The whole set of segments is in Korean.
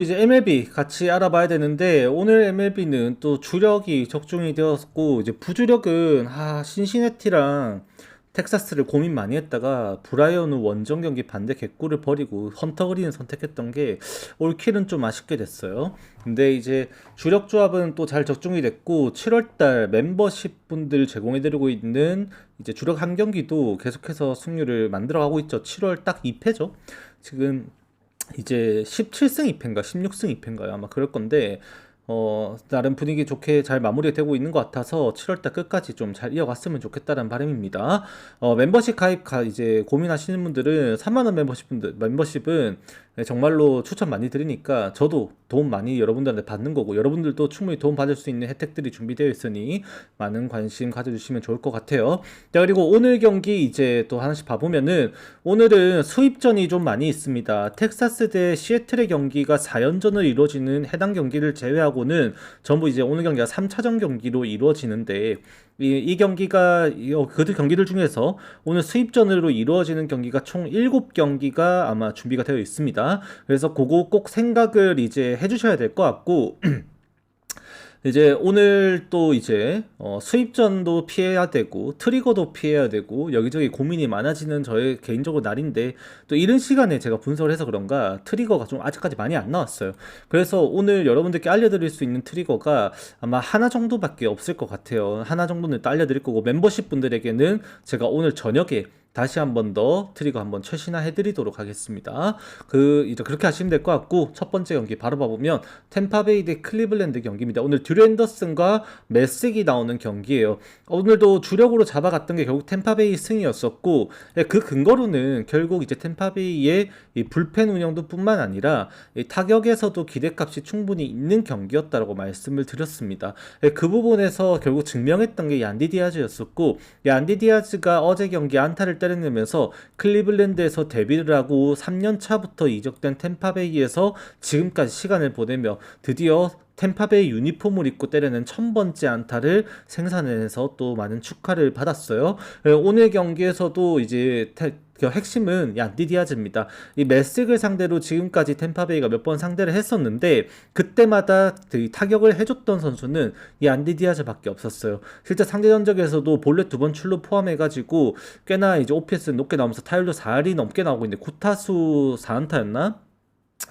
이제 MLB 같이 알아봐야 되는데 오늘 MLB는 또 주력이 적중이 되었고 이제 부주력은 신시내티랑 텍사스를 고민 많이 했다가 브라이언 후 원정 경기 반대 객구를 버리고 헌터 그린을 선택했던 게 올킬은 좀 아쉽게 됐어요. 근데 이제 주력 조합은 또 잘 적중이 됐고 7월달 멤버십 분들 제공해드리고 있는 이제 주력 한 경기도 계속해서 승률을 만들어가고 있죠. 7월 딱 2패죠. 지금 이제 17승 2패인가 16승 2패인가요? 아마 그럴 건데 나름 분위기 좋게 잘 마무리가 되고 있는 것 같아서 7월달 끝까지 좀 잘 이어갔으면 좋겠다는 바람입니다. 멤버십 가입 이제 고민하시는 분들은 3만 원 멤버십은 정말로 추천 많이 드리니까 저도 도움 많이 여러분들한테 받는 거고 여러분들도 충분히 도움 받을 수 있는 혜택들이 준비되어 있으니 많은 관심 가져주시면 좋을 것 같아요. 자, 그리고 오늘 경기 이제 또 하나씩 봐보면은 오늘은 수입전이 좀 많이 있습니다. 텍사스 대 시애틀의 경기가 4연전을 이루어지는 해당 경기를 제외하고는 전부 이제 오늘 경기가 3차전 경기로 이루어지는데 이 경기가 그 경기들 중에서 오늘 수입전으로 이루어지는 경기가 총 7경기가 아마 준비가 되어 있습니다. 그래서 그거 꼭 생각을 이제 해주셔야 될 것 같고 이제 오늘 또 이제 수입전도 피해야 되고 트리거도 피해야 되고 여기저기 고민이 많아지는 저의 개인적으로 날인데 또 이른 시간에 제가 분석을 해서 그런가 트리거가 좀 아직까지 많이 안 나왔어요. 그래서 오늘 여러분들께 알려드릴 수 있는 트리거가 아마 하나 정도밖에 없을 것 같아요. 하나 정도는 또 알려드릴 거고 멤버십 분들에게는 제가 오늘 저녁에 다시 한 번 더 트리거 한번 최신화 해드리도록 하겠습니다. 이제 그렇게 하시면 될 것 같고 첫 번째 경기 바로 봐보면 템파베이 대 클리블랜드 경기입니다. 오늘 듀 앤더슨과 메스기 나오는 경기예요. 오늘도 주력으로 잡아갔던 게 결국 템파베이 승이었었고 그 근거로는 결국 이제 템파베이의 이 불펜 운영도 뿐만 아니라 이 타격에서도 기대값이 충분히 있는 경기였다고 말씀을 드렸습니다. 그 부분에서 결국 증명했던 게 얀디 디아즈였었고 얀디 디아즈가 어제 경기 안타를 때려내면서 클리블랜드에서 데뷔를 하고 3년 차부터 이적된 템파베이에서 지금까지 시간을 보내며 드디어 템파베이 유니폼을 입고 때리는 1000번째 안타를 생산해서 또 많은 축하를 받았어요. 오늘 경기에서도 이제 그 핵심은 얀디 디아즈입니다. 이 메스를 상대로 지금까지 템파베이가 몇 번 상대를 했었는데 그때마다 타격을 해줬던 선수는 이 얀디 디아즈밖에 없었어요. 실제 상대 전적에서도 볼넷 2번 출루 포함해가지고 꽤나 이제 OPS 높게 나오면서 타율도 4할이 넘게 나오고 있는데 9타수 4안타였나?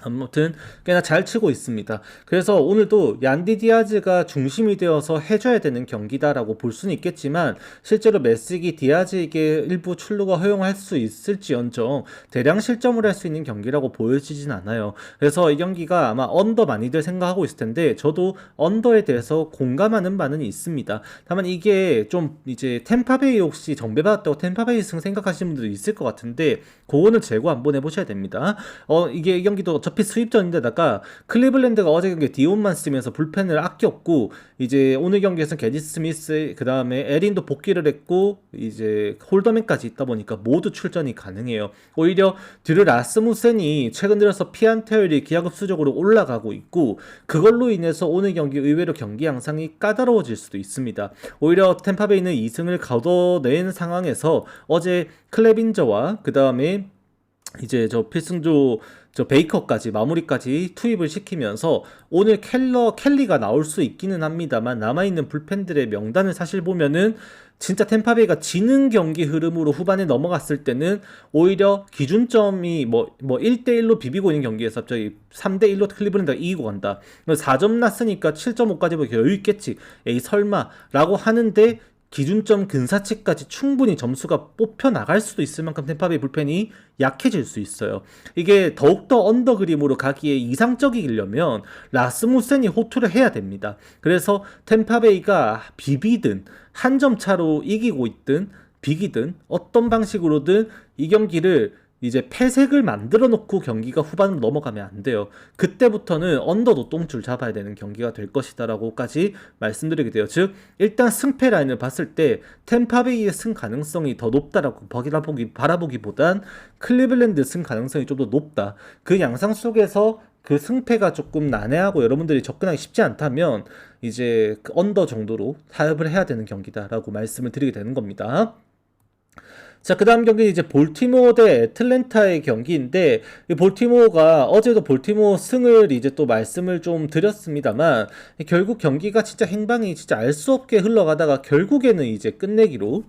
아무튼 꽤나 잘 치고 있습니다. 그래서 오늘도 얀디 디아즈가 중심이 되어서 해줘야 되는 경기다라고 볼 수는 있겠지만 실제로 메시기 디아즈에게 일부 출루가 허용할 수 있을지언정 대량 실점을 할 수 있는 경기라고 보여지진 않아요. 그래서 이 경기가 아마 언더 많이들 생각하고 있을 텐데 저도 언더에 대해서 공감하는 바는 있습니다. 다만 이게 좀 이제 템파베이 혹시 정배받았다고 템파베이 승 생각하시는 분들도 있을 것 같은데 그거는 재고 한번 해보셔야 됩니다. 이게 이 경기도 어차피 수입전인데다가 클리블랜드가 어제 경기에 디온만 쓰면서 불펜을 아꼈고 이제 오늘 경기에서는 게지 스미스 그 다음에 에린도 복귀를 했고 이제 홀더맨까지 있다 보니까 모두 출전이 가능해요. 오히려 드류 라스무센이 최근 들어서 피안타율이 기하급수적으로 올라가고 있고 그걸로 인해서 오늘 경기 의외로 경기 양상이 까다로워질 수도 있습니다. 오히려 템파베이는 2승을 거둬낸 상황에서 어제 클레빈저와 그 다음에 이제 저 필승조 저 베이커까지 마무리까지 투입을 시키면서 오늘 켈리가 나올 수 있기는 합니다만 남아있는 불펜들의 명단을 사실 보면은 진짜 템파베이가 지는 경기 흐름으로 후반에 넘어갔을 때는 오히려 기준점이 뭐 1대1로 비비고 있는 경기에서 갑자기 3대1로 클리블랜드가 이기고 간다. 4점 났으니까 7.5까지 보기 여유 있겠지. 에이 설마 라고 하는데 기준점 근사치까지 충분히 점수가 뽑혀 나갈 수도 있을 만큼 템파베이 불펜이 약해질 수 있어요. 이게 더욱더 언더 그림으로 가기에 이상적이려면 라스무센이 호투를 해야 됩니다. 그래서 템파베이가 비비든 한 점 차로 이기고 있든 비기든 어떤 방식으로든 이 경기를 이제 패색을 만들어 놓고 경기가 후반으로 넘어가면 안 돼요. 그때부터는 언더도 똥줄 잡아야 되는 경기가 될 것이다라고까지 말씀드리게 돼요. 즉 일단 승패 라인을 봤을 때 템파베이의 승 가능성이 더 높다라고 바라보기보단 클리블랜드 승 가능성이 좀 더 높다. 그 양상 속에서 그 승패가 조금 난해하고 여러분들이 접근하기 쉽지 않다면 이제 그 언더 정도로 타협을 해야 되는 경기다라고 말씀을 드리게 되는 겁니다. 자, 그 다음 경기는 이제 볼티모어 대 애틀랜타의 경기인데, 이 볼티모어가 어제도 볼티모어 승을 이제 또 말씀을 좀 드렸습니다만, 결국 경기가 진짜 행방이 진짜 알 수 없게 흘러가다가 결국에는 이제 끝내기로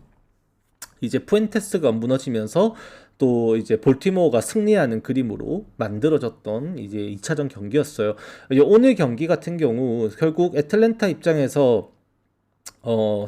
이제 푸엔테스가 무너지면서 또 이제 볼티모어가 승리하는 그림으로 만들어졌던 이제 2차전 경기였어요. 이제 오늘 경기 같은 경우 결국 애틀랜타 입장에서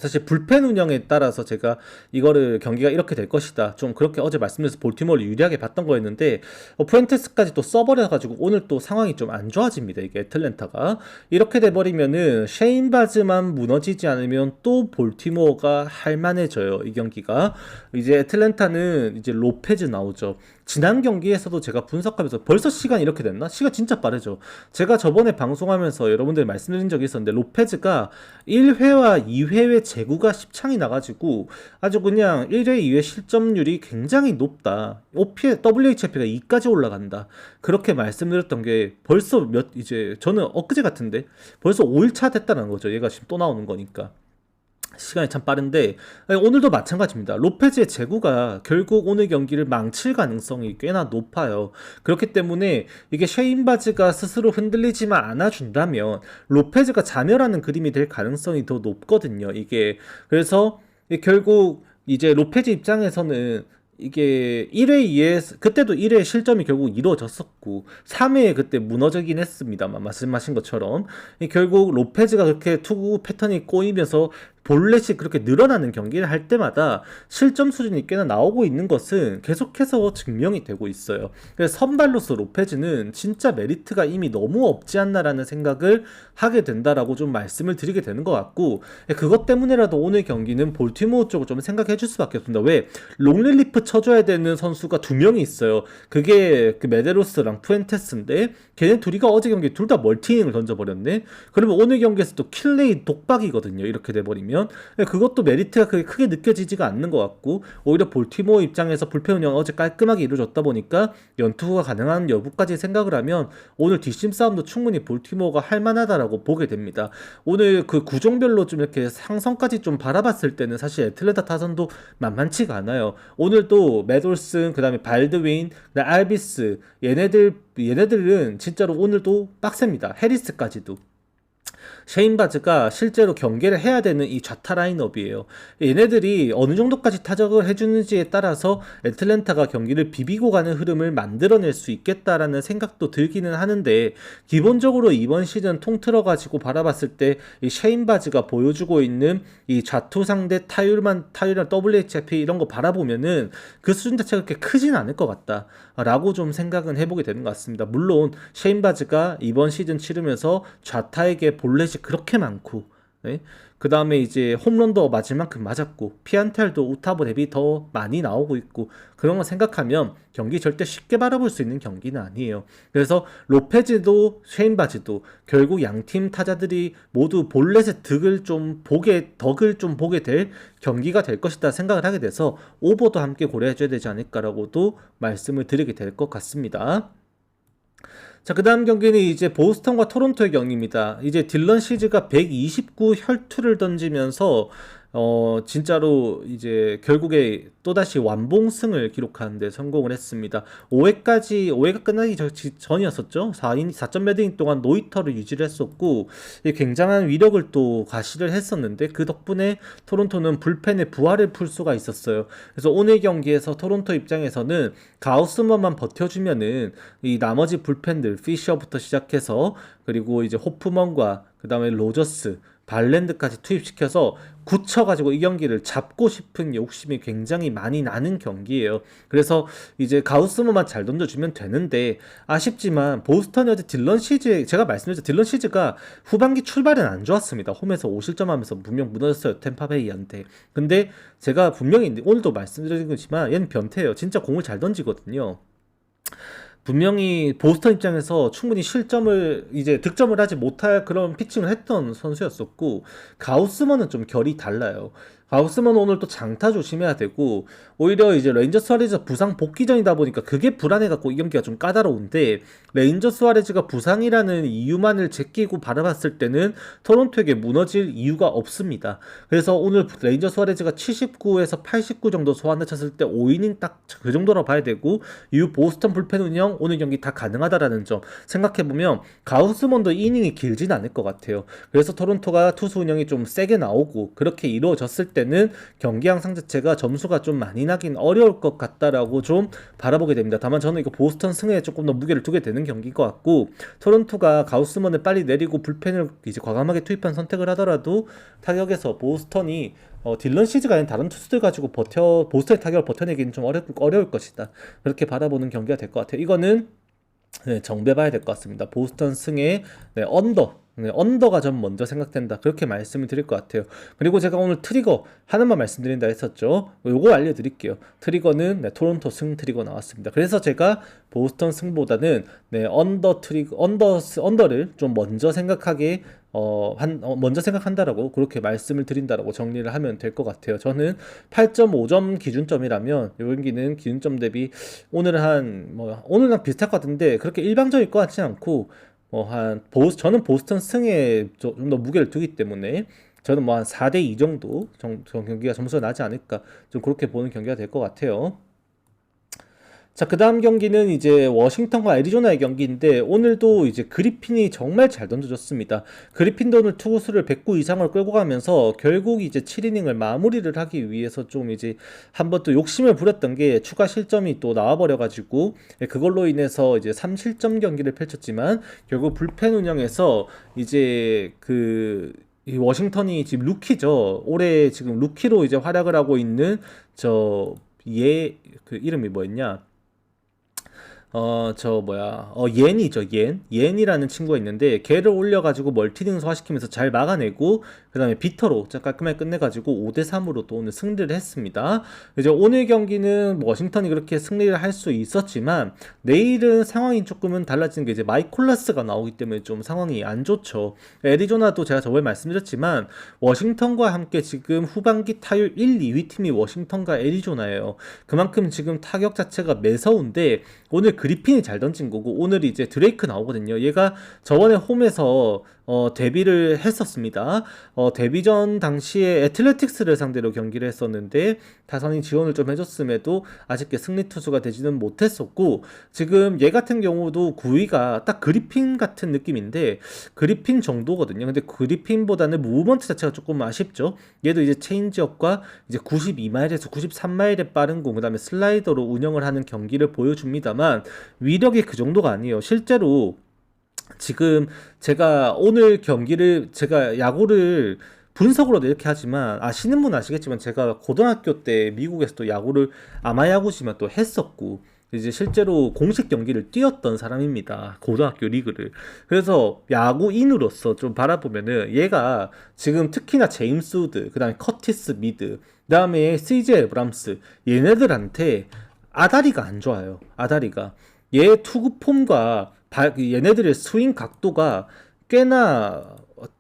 사실 불펜 운영에 따라서 제가 이거를 경기가 이렇게 될 것이다. 좀 그렇게 어제 말씀드려서 볼티모어를 유리하게 봤던 거였는데, 푸엔테스까지 또 써버려가지고 오늘 또 상황이 좀 안 좋아집니다. 이게 애틀랜타가. 이렇게 돼버리면은 셰인 바즈만 무너지지 않으면 또 볼티모어가 할만해져요. 이 경기가. 이제 애틀랜타는 이제 로페즈 나오죠. 지난 경기에서도 제가 분석하면서 벌써 시간이 이렇게 됐나? 시간 진짜 빠르죠. 제가 저번에 방송하면서 여러분들 말씀드린 적이 있었는데 로페즈가 1회와 2회의 제구가 10창이 나가지고 아주 그냥 1회, 2회 실점률이 굉장히 높다. WHIP가 2까지 올라간다. 그렇게 말씀드렸던 게 벌써 이제 저는 엊그제 같은데 벌써 5일차 됐다는 거죠. 얘가 지금 또 나오는 거니까. 시간이 참 빠른데 오늘도 마찬가지입니다. 로페즈의 제구가 결국 오늘 경기를 망칠 가능성이 꽤나 높아요. 그렇기 때문에 이게 셰인 바즈가 스스로 흔들리지만 않아준다면 로페즈가 자멸하는 그림이 될 가능성이 더 높거든요. 이게 그래서 결국 이제 로페즈 입장에서는 이게 1회, 2회, 그때도 1회 실점이 결국 이루어졌었고 3회에 그때 무너지긴 했습니다만 말씀하신 것처럼 결국 로페즈가 그렇게 투구 패턴이 꼬이면서 볼넷이 그렇게 늘어나는 경기를 할 때마다 실점 수준이 꽤나 나오고 있는 것은 계속해서 증명이 되고 있어요. 그래서 선발로서 로페즈는 진짜 메리트가 이미 너무 없지 않나라는 생각을 하게 된다라고 좀 말씀을 드리게 되는 것 같고, 그것 때문에라도 오늘 경기는 볼티모어 쪽을 좀 생각해 줄 수밖에 없습니다. 왜? 롱릴리프 쳐줘야 되는 선수가 두 명이 있어요. 그게 그 메데로스랑 푸엔테스인데 걔네 둘이가 어제 경기 둘 다 멀티이닝을 던져버렸네. 그러면 오늘 경기에서 또 킬레이 독박이거든요. 이렇게 돼버리면 그것도 메리트가 그렇게 크게 느껴지지가 않는 것 같고, 오히려 볼티모어 입장에서 불펜 운영 어제 깔끔하게 이루어졌다 보니까 연투가 가능한 여부까지 생각을 하면 오늘 뒷심 싸움도 충분히 볼티모어가 할만하다라고 보게 됩니다. 오늘 그 구종별로 좀 이렇게 상성까지 좀 바라봤을 때는 사실 애틀랜타 타선도 만만치가 않아요. 오늘도 메돌슨, 그 다음에 발드윈, 그다음에 알비스, 얘네들은 진짜로 오늘도 빡셉니다. 해리스까지도. 셰인 바즈가 실제로 경계를 해야 되는 이 좌타 라인업이에요. 얘네들이 어느 정도까지 타격을 해주는지에 따라서 애틀랜타가 경기를 비비고 가는 흐름을 만들어낼 수 있겠다라는 생각도 들기는 하는데, 기본적으로 이번 시즌 통틀어가지고 바라봤을 때 이 셰인 바즈가 보여주고 있는 이 좌투 상대 타율이나 WHIP 이런 거 바라보면은 그 수준 자체가 그렇게 크진 않을 것 같다 라고 좀 생각은 해보게 되는 것 같습니다. 물론 셰인 바즈가 이번 시즌 치르면서 좌타에게 볼넷이 그렇게 많고, 네? 그 다음에 이제 홈런도 맞을 만큼 맞았고 피안텔도 우타보 대비 더 많이 나오고 있고, 그런 거 생각하면 경기 절대 쉽게 바라볼 수 있는 경기는 아니에요. 그래서 로페즈도 셰인 바즈도 결국 양팀 타자들이 모두 볼넷의 덕을 좀 보게 될 경기가 될 것이다 생각을 하게 돼서 오버도 함께 고려해줘야 되지 않을까라고도 말씀을 드리게 될 것 같습니다. 자, 그 다음 경기는 이제 보스턴과 토론토의 경기입니다. 이제 딜런 시즈가 129 혈투를 던지면서 진짜로 이제 결국에 또다시 완봉승을 기록하는데 성공을 했습니다. 5회가 끝나기 전이었었죠. 4점 몇 이닝 동안 노히터를 유지를 했었고 굉장한 위력을 또 가시를 했었는데, 그 덕분에 토론토는 불펜에 부활을 풀 수가 있었어요. 그래서 오늘 경기에서 토론토 입장에서는 가우스먼만 버텨주면은 이 나머지 불펜들 피셔부터 시작해서 그리고 이제 호프먼과 그 다음에 로저스, 발랜드까지 투입시켜서 굳혀가지고 이 경기를 잡고 싶은 욕심이 굉장히 많이 나는 경기예요. 그래서 이제 가우스먼만 잘 던져주면 되는데, 아쉽지만 보스턴이 어제 제가 말씀드렸죠. 딜런 시즈가 후반기 출발은 안 좋았습니다. 홈에서 5실점하면서 분명 무너졌어요, 템파베이한테. 근데 제가 분명히 오늘도 말씀드린 거지만 얘는 변태예요. 진짜 공을 잘 던지거든요. 분명히 보스턴 입장에서 충분히 득점을 하지 못할 그런 피칭을 했던 선수였었고, 가우스먼은 좀 결이 달라요. 가우스만 오늘 또 장타 조심해야 되고, 오히려 이제 레인저 수아레즈가 부상 복귀전이다 보니까 그게 불안해갖고 이 경기가 좀 까다로운데, 레인저 수아레즈가 부상이라는 이유만을 제끼고 바라봤을 때는 토론토에게 무너질 이유가 없습니다. 그래서 오늘 레인저 수아레즈가 79에서 89 정도 소환을 쳤을 때 5이닝 딱 그 정도로 봐야 되고, 이후 보스턴 불펜 운영 오늘 경기 다 가능하다라는 점 생각해보면 가우스먼도 이닝이 길진 않을 것 같아요. 그래서 토론토가 투수 운영이 좀 세게 나오고 그렇게 이루어졌을 때는 경기 양상 자체가 점수가 좀 많이 나긴 어려울 것 같다라고 좀 바라보게 됩니다. 다만 저는 이거 보스턴 승에 조금 더 무게를 두게 되는 경기인 것 같고, 토론토가 가우스먼을 빨리 내리고 불펜을 이제 과감하게 투입한 선택을 하더라도 타격에서 보스턴이 딜런 시즈가 아닌 다른 투수들 가지고 보스턴의 타격을 버텨내기는 좀 어려울 것이다. 그렇게 바라보는 경기가 될 것 같아요. 이거는 네, 정배봐야 될 것 같습니다. 보스턴 승에 네, 언더가 좀 먼저 생각된다. 그렇게 말씀을 드릴 것 같아요. 그리고 제가 오늘 트리거 하나만 말씀드린다 했었죠. 요거 알려드릴게요. 트리거는 네, 토론토 승 트리거 나왔습니다. 그래서 제가 보스턴 승보다는 네, 언더를 좀 먼저 생각하게 먼저 생각한다라고 그렇게 말씀을 드린다라고 정리를 하면 될 것 같아요. 저는 8.5점 기준점이라면 이 경기는 기준점 대비 오늘랑 비슷할 것 같은데 그렇게 일방적일 것 같지 않고 저는 보스턴 승에 좀 더 무게를 두기 때문에 저는 한 4대2 정도 경기가 점수가 나지 않을까 좀 그렇게 보는 경기가 될 것 같아요. 자, 그 다음 경기는 이제 워싱턴과 애리조나의 경기인데 오늘도 이제 그리핀이 정말 잘 던져줬습니다. 그리핀도 오늘 투구수를 109 이상을 끌고 가면서 결국 이제 7이닝을 마무리를 하기 위해서 좀 이제 한번 또 욕심을 부렸던 게 추가 실점이 또 나와버려가지고 그걸로 인해서 이제 3실점 경기를 펼쳤지만 결국 불펜 운영에서 이제 이 워싱턴이 지금 루키죠. 올해 지금 루키로 이제 활약을 하고 있는 그 이름이 뭐였냐? 옌이죠, 옌이라는 친구가 있는데, 걔를 올려가지고 멀티닝 소화시키면서 잘 막아내고, 그 다음에 비터로 깔끔하게 끝내가지고 5대3으로 또 오늘 승리를 했습니다. 이제 오늘 경기는 워싱턴이 그렇게 승리를 할 수 있었지만, 내일은 상황이 조금은 달라지는 게 이제 마이콜라스가 나오기 때문에 좀 상황이 안 좋죠. 애리조나도 제가 저번에 말씀드렸지만, 워싱턴과 함께 지금 후반기 타율 1, 2위 팀이 워싱턴과 애리조나예요. 그만큼 지금 타격 자체가 매서운데, 오늘 그리핀이 잘 던진 거고 오늘 이제 드레이크 나오거든요. 얘가 저번에 홈에서 데뷔를 했었습니다. 데뷔전 당시에 애틀레틱스를 상대로 경기를 했었는데 타선이 지원을 좀 해줬음에도 아쉽게 승리 투수가 되지는 못했었고, 지금 얘 같은 경우도 9위가 딱 그리핀 같은 느낌인데 그리핀 정도거든요. 근데 그리핀보다는 무브먼트 자체가 조금 아쉽죠. 얘도 이제 체인지업과 이제 92마일에서 93마일의 빠른 공, 그 다음에 슬라이더로 운영을 하는 경기를 보여줍니다만 위력이 그 정도가 아니에요. 실제로 지금 제가 오늘 경기를 제가 야구를 분석으로도 이렇게 하지만 아시는 분 아시겠지만 제가 고등학교 때 미국에서 또 야구를 아마야구지만 또 했었고 이제 실제로 공식 경기를 뛰었던 사람입니다. 고등학교 리그를. 그래서 야구인으로서 좀 바라보면은 얘가 지금 특히나 제임스 우드, 그 다음에 커티스 미드, 그 다음에 CJ 에브람스 얘네들한테 아다리가 안 좋아요. 아다리가. 얘 투구 폼과 얘네들의 스윙 각도가 꽤나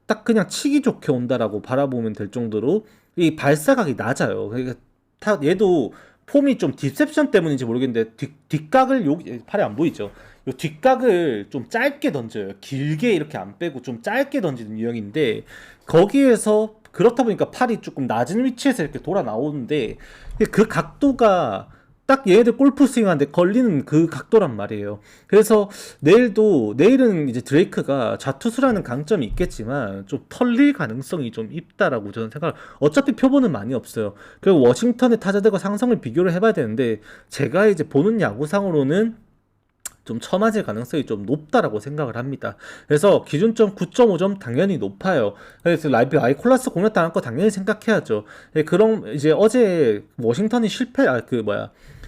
딱 그냥 치기 좋게 온다라고 바라보면 될 정도로 이 발사각이 낮아요. 그러니까 얘도 폼이 좀 딥셉션 때문인지 모르겠는데 뒷각을 여기 팔에 안 보이죠? 요 뒷각을 좀 짧게 던져요. 길게 이렇게 안 빼고 좀 짧게 던지는 유형인데 거기에서 그렇다 보니까 팔이 조금 낮은 위치에서 이렇게 돌아 나오는데 그 각도가 딱 얘네들 골프 스윙하는데 걸리는 그 각도란 말이에요. 그래서 내일은 이제 드레이크가 좌투수라는 강점이 있겠지만 좀 털릴 가능성이 좀 있다라고 저는 생각을. 어차피 표본은 많이 없어요. 그리고 워싱턴의 타자들과 상성을 비교를 해봐야 되는데 제가 이제 보는 야구상으로는 좀 처맞을 가능성이 좀 높다라고 생각을 합니다. 그래서 기준점 9.5점 당연히 높아요. 그래서 아이콜라스 공략 당한 거 당연히 생각해야죠. 그럼 이제 어제 워싱턴이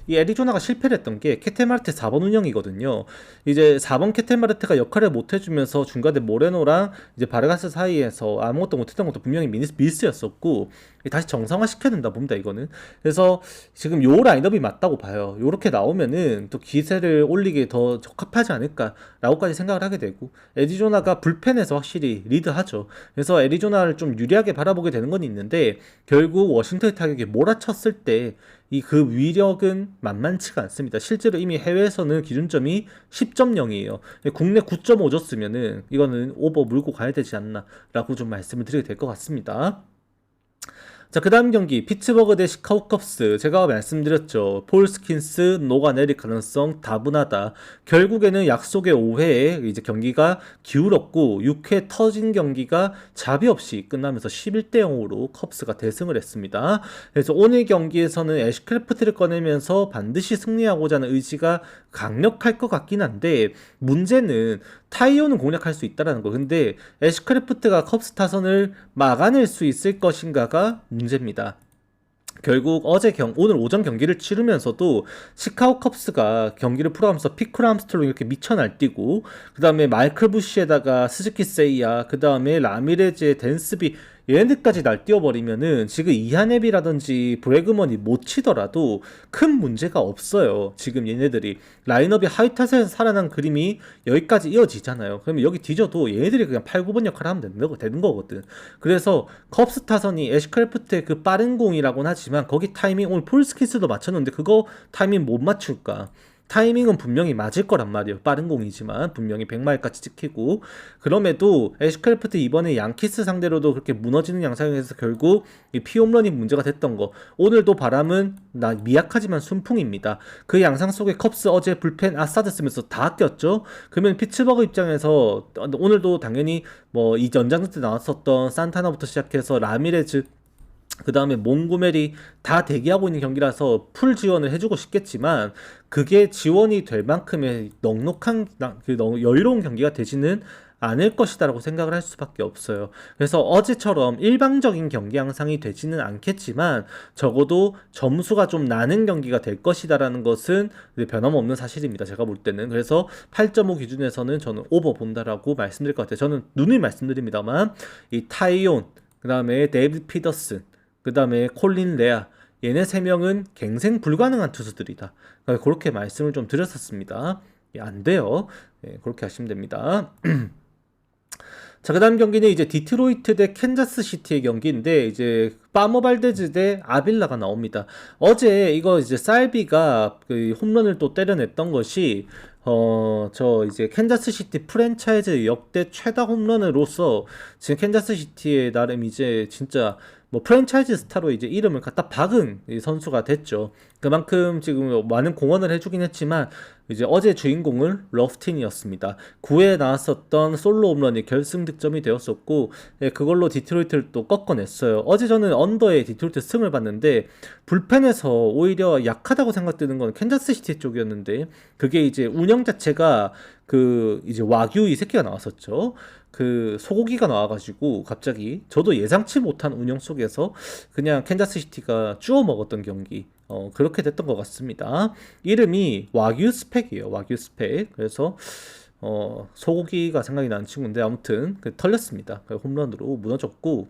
이 애리조나가 실패를 했던 게 케테마르트 4번 운영이거든요. 이제 4번 케테마르트가 역할을 못 해주면서 중간에 모레노랑 이제 바르가스 사이에서 아무것도 못했던 것도 분명히 미스였었고, 다시 정상화 시켜야 된다 봅니다, 이거는. 그래서 지금 요 라인업이 맞다고 봐요. 요렇게 나오면은 또 기세를 올리기에 더 적합하지 않을까라고까지 생각을 하게 되고, 애리조나가 불펜에서 확실히 리드하죠. 그래서 애리조나를 좀 유리하게 바라보게 되는 건 있는데, 결국 워싱턴 타격에 몰아쳤을 때 이 그 위력은 만만치가 않습니다. 실제로 이미 해외에서는 기준점이 10.0이에요. 국내 9.5 줬으면은 이거는 오버 물고 가야 되지 않나라고 좀 말씀을 드리게 될 것 같습니다. 자, 그 다음 경기 피츠버그 대 시카고 컵스. 제가 말씀드렸죠. 폴 스킨스 녹아내릴 가능성 다분하다. 결국에는 약속의 5회에 이제 경기가 기울었고 6회 터진 경기가 자비 없이 끝나면서 11대 0으로 컵스가 대승을 했습니다. 그래서 오늘 경기에서는 애쉬크래프트를 꺼내면서 반드시 승리하고자 하는 의지가 강력할 것 같긴 한데, 문제는 타이어는 공략할 수 있다라는 거. 근데 애쉬크래프트가 컵스 타선을 막아낼 수 있을 것인가가 문제입니다. 결국 오늘 오전 경기를 치르면서도 시카고 컵스가 경기를 풀어가면서 피클 암스트롱 이렇게 미쳐 날뛰고, 그 다음에 마이클 부시에다가 스즈키 세이야, 그 다음에 라미레즈의 댄스비, 얘네들까지 날뛰어버리면은 지금 이하넵이라든지 브래그먼이 못 치더라도 큰 문제가 없어요. 지금 얘네들이 라인업이 하이탓에서 살아난 그림이 여기까지 이어지잖아요. 그러면 여기 뒤져도 얘네들이 그냥 8, 9번 역할을 하면 되는 거거든. 그래서 컵스 타선이 애쉬크래프트의 그 빠른 공이라고는 하지만 거기 타이밍, 오늘 폴스키스도 맞췄는데 그거 타이밍 못 맞출까? 타이밍은 분명히 맞을 거란 말이에요. 빠른 공이지만 분명히 100마일까지 찍히고, 그럼에도 애쉬크래프트 이번에 양키스 상대로도 그렇게 무너지는 양상에서 결국 이 피홈런이 문제가 됐던 거. 오늘도 바람은 미약하지만 순풍입니다. 그 양상 속에 컵스 어제 불펜 아사드 쓰면서 다 꼈죠. 그러면 피츠버그 입장에서 오늘도 당연히 뭐 이 연장전 때 나왔었던 산타나부터 시작해서 라미레즈, 그 다음에 몽고메리 다 대기하고 있는 경기라서 풀 지원을 해주고 싶겠지만 그게 지원이 될 만큼의 넉넉한 여유로운 경기가 되지는 않을 것이다라고 생각을 할 수밖에 없어요. 그래서 어제처럼 일방적인 경기 양상이 되지는 않겠지만 적어도 점수가 좀 나는 경기가 될 것이다라는 것은 변함없는 사실입니다. 제가 볼 때는. 그래서 8.5 기준에서는 저는 오버 본다라고 말씀드릴 것 같아요. 저는 누누이 말씀드립니다만 이 타이온, 그 다음에 데이비드 피더슨, 그 다음에 콜린 레아, 얘네 3명은 갱생 불가능한 투수들이다. 그렇게 말씀을 좀 드렸었습니다. 안 돼요. 그렇게 하시면 됩니다. 자, 그 다음 경기는 이제 디트로이트 대 캔자스 시티의 경기인데, 이제 파머 발데즈 대 아빌라가 나옵니다. 어제 이거 이제 살비가 그 홈런을 또 때려냈던 것이 이제 캔자스 시티 프랜차이즈 역대 최다 홈런으로서 지금 캔자스 시티의 나름 이제 진짜 뭐 프랜차이즈 스타로 이제 이름을 갖다 박은 이 선수가 됐죠. 그만큼 지금 많은 공헌을 해주긴 했지만 이제 어제 주인공은 러프틴이었습니다. 9회에 나왔었던 솔로 홈런이 결승 득점이 되었었고, 그걸로 디트로이트를 또 꺾어냈어요. 어제 저는 언더에 디트로이트 승을 봤는데 불펜에서 오히려 약하다고 생각되는 건 캔자스시티 쪽이었는데, 그게 이제 운영 자체가 그 이제 와규 이 새끼가 나왔었죠. 그 소고기가 나와가지고 갑자기 저도 예상치 못한 운영 속에서 그냥 캔자스시티가 쭈어 먹었던 경기, 그렇게 됐던 것 같습니다. 이름이 와규 스펙이에요. 와규 스펙. 그래서 소고기가 생각이 나는 친구인데 아무튼 털렸습니다. 홈런으로 무너졌고,